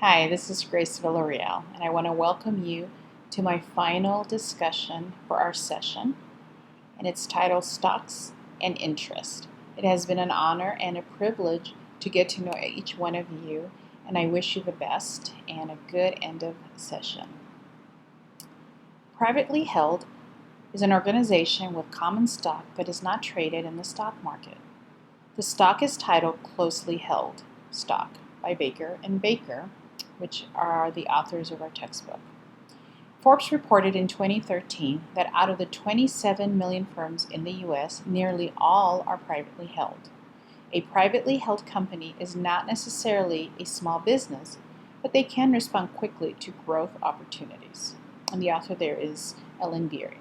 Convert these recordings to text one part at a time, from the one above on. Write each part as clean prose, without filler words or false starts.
Hi, this is Grace Villarreal, and I want to welcome you to my final discussion for our session, and it's titled Stocks and Interest. It has been an honor and a privilege to get to know each one of you, and I wish you the best and a good end of session. Privately held is an organization with common stock but is not traded in the stock market. The stock is titled Closely Held Stock by Baker & Baker, which are the authors of our textbook. Forbes reported in 2013 that out of the 27 million firms in the U.S., nearly all are privately held. A privately held company is not necessarily a small business, but they can respond quickly to growth opportunities. And the author there is Ellen Beery.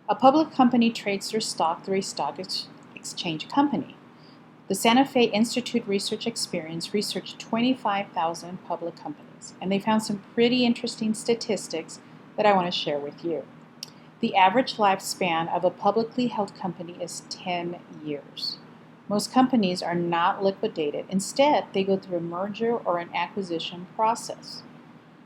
A public company trades their stock through a stock exchange company. The Santa Fe Institute Research Experience researched 25,000 public companies, and they found some pretty interesting statistics that I want to share with you. The average lifespan of a publicly held company is 10 years. Most companies are not liquidated. Instead, they go through a merger or an acquisition process.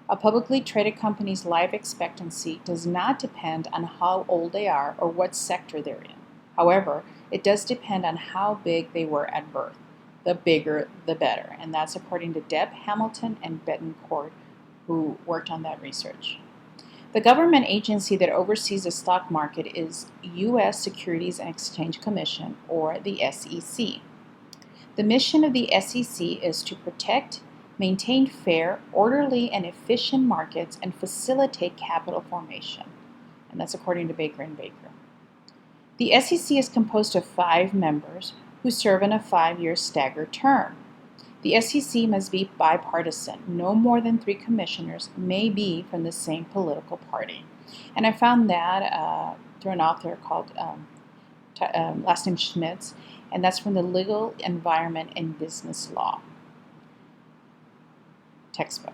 A publicly traded company's life expectancy does not depend on how old they are or what sector they're in. However, it does depend on how big they were at birth. The bigger, the better. And that's according to Deb Hamilton and Betancourt, who worked on that research. The government agency that oversees the stock market is U.S. Securities and Exchange Commission, or the SEC. The mission of the SEC is to protect, maintain fair, orderly, and efficient markets and facilitate capital formation. And that's according to Baker & Baker. The SEC is composed of 5 members who serve in a 5-year staggered term. The SEC must be bipartisan. No more than 3 commissioners may be from the same political party. And I found that through an author called, last name Schmitz, and that's from the Legal Environment and Business Law textbook.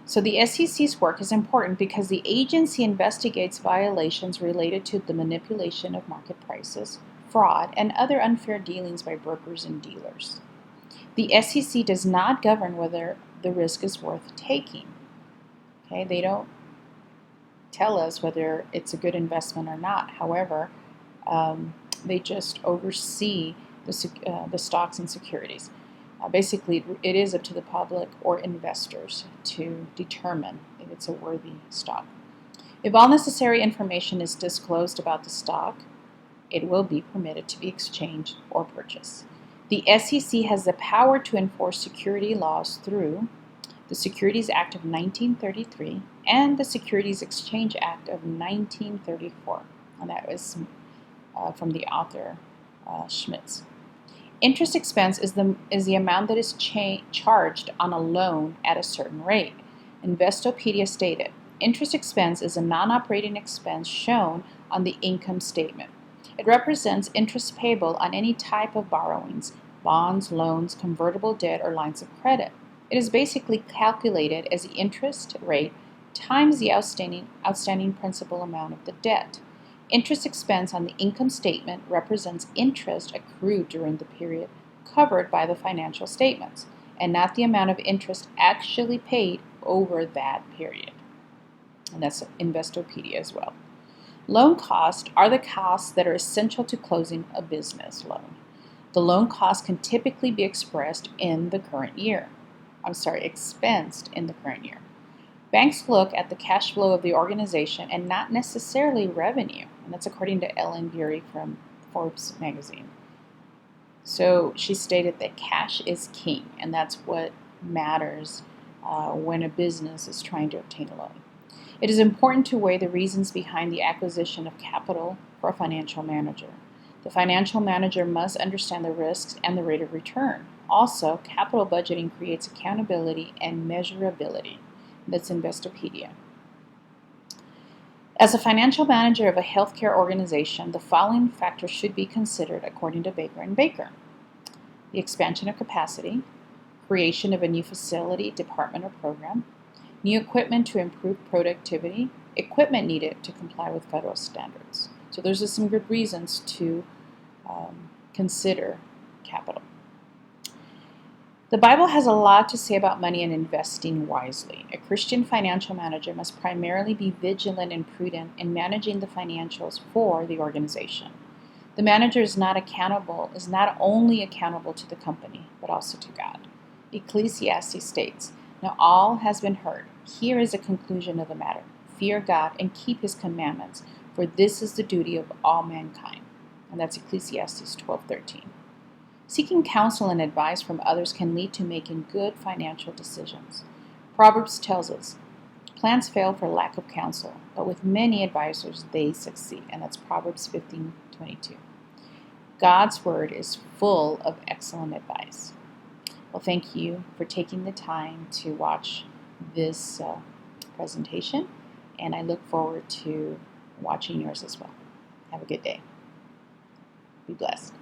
So the SEC's work is important because the agency investigates violations related to the manipulation of market prices, fraud, and other unfair dealings by brokers and dealers. The SEC does not govern whether the risk is worth taking. Okay, they don't tell us whether it's a good investment or not. However, they just oversee the stocks and securities. Basically, it is up to the public or investors to determine if it's a worthy stock. If all necessary information is disclosed about the stock, it will be permitted to be exchanged or purchased. The SEC has the power to enforce security laws through the Securities Act of 1933 and the Securities Exchange Act of 1934. And that was from the author Schmitz. Interest expense is the amount that is charged on a loan at a certain rate. Investopedia stated, interest expense is a non-operating expense shown on the income statement. It represents interest payable on any type of borrowings, bonds, loans, convertible debt, or lines of credit. It is basically calculated as the interest rate times the outstanding principal amount of the debt. Interest expense on the income statement represents interest accrued during the period covered by the financial statements, and not the amount of interest actually paid over that period. And that's Investopedia as well. Loan costs are the costs that are essential to closing a business loan. The loan cost can typically be expensed in the current year. Banks look at the cash flow of the organization and not necessarily revenue, and that's according to Ellen Beery from Forbes magazine. So she stated that cash is king, and that's what matters when a business is trying to obtain a loan. It is important to weigh the reasons behind the acquisition of capital for a financial manager. The financial manager must understand the risks and the rate of return. Also, capital budgeting creates accountability and measurability. That's Investopedia. As a financial manager of a healthcare organization, the following factors should be considered according to Baker & Baker. The expansion of capacity, creation of a new facility, department, or program, new equipment to improve productivity, equipment needed to comply with federal standards. So those are some good reasons to consider capital. The Bible has a lot to say about money and investing wisely. A Christian financial manager must primarily be vigilant and prudent in managing the financials for the organization. The manager is not only accountable to the company, but also to God. Ecclesiastes states, "Now all has been heard. Here is a conclusion of the matter. Fear God and keep his commandments, for this is the duty of all mankind." And that's Ecclesiastes 12:13. Seeking counsel and advice from others can lead to making good financial decisions. Proverbs tells us, "Plans fail for lack of counsel, but with many advisors they succeed." And that's Proverbs 15:22. God's word is full of excellent advice. Well, thank you for taking the time to watch this presentation, and I look forward to watching yours as well. Have a good day. Be blessed.